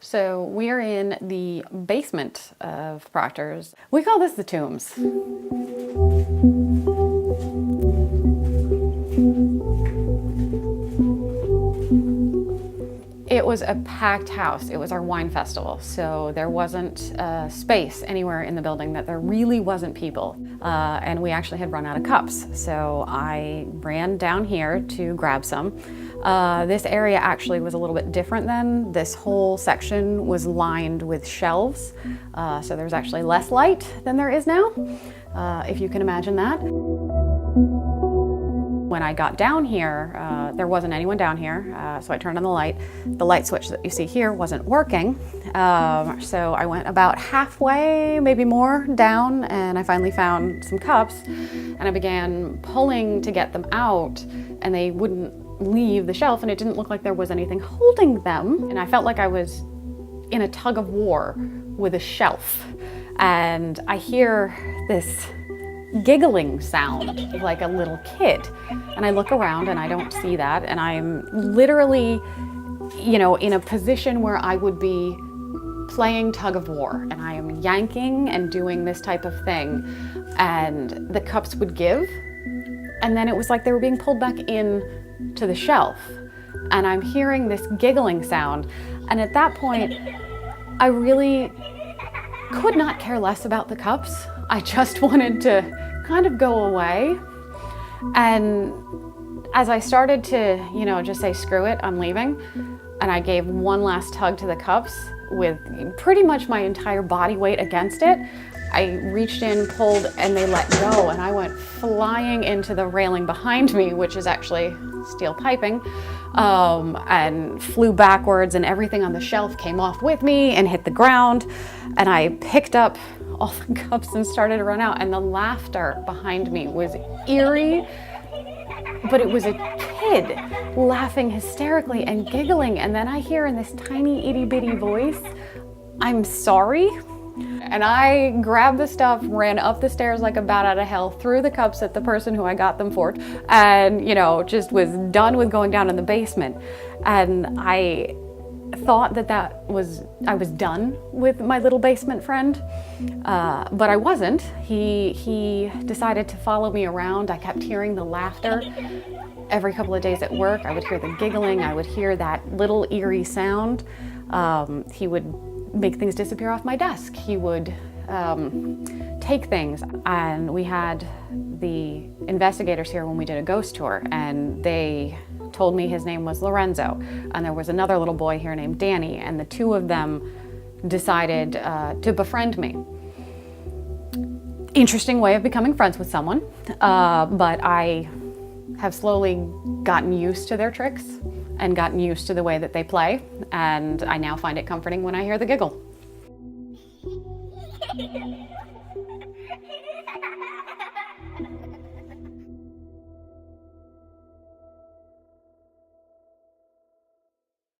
So we're in the basement of Proctors. We call this the Tombs. It was a packed house. It was our wine festival, so there wasn't space anywhere in the building that there really wasn't people. And we actually had run out of cups, so I ran down here to grab some. This area actually was a little bit different then. This whole section was lined with shelves, so there was actually less light than there is now, if you can imagine that. When I got down here, there wasn't anyone down here, so I turned on the light. The light switch that you see here wasn't working, so I went about halfway, maybe more, down, and I finally found some cups, and I began pulling to get them out, and they wouldn't leave the shelf, and it didn't look like there was anything holding them, and I felt like I was in a tug of war with a shelf, and I hear this giggling sound like a little kid, and I look around and I don't see that, and I'm literally, you know, in a position where I would be playing tug of war, and I am yanking and doing this type of thing, and the cups would give, and then it was like they were being pulled back in to the shelf, and I'm hearing this giggling sound, and at that point I really could not care less about the cups. I just wanted to kind of go away. And as I started to, you know, just say, screw it, I'm leaving, and I gave one last tug to the cups with pretty much my entire body weight against it, I reached in, pulled, and they let go, and I went flying into the railing behind me, which is actually steel piping, and flew backwards, and everything on the shelf came off with me and hit the ground, and I picked up all the cups and started to run out, and the laughter behind me was eerie, but it was a kid laughing hysterically and giggling, and then I hear in this tiny itty bitty voice, "I'm sorry." And I grabbed the stuff, ran up the stairs like a bat out of hell, threw the cups at the person who I got them for, and, you know, just was done with going down in the basement. And I thought that I was done with my little basement friend, but I wasn't. He decided to follow me around. I kept hearing the laughter. Every couple of days at work, I would hear the giggling. I would hear that little eerie sound. He would make things disappear off my desk. He would take things. And we had the investigators here when we did a ghost tour, and they told me his name was Lorenzo, and there was another little boy here named Danny, and the two of them decided to befriend me. Interesting way of becoming friends with someone, but I have slowly gotten used to their tricks and gotten used to the way that they play, and I now find it comforting when I hear the giggle.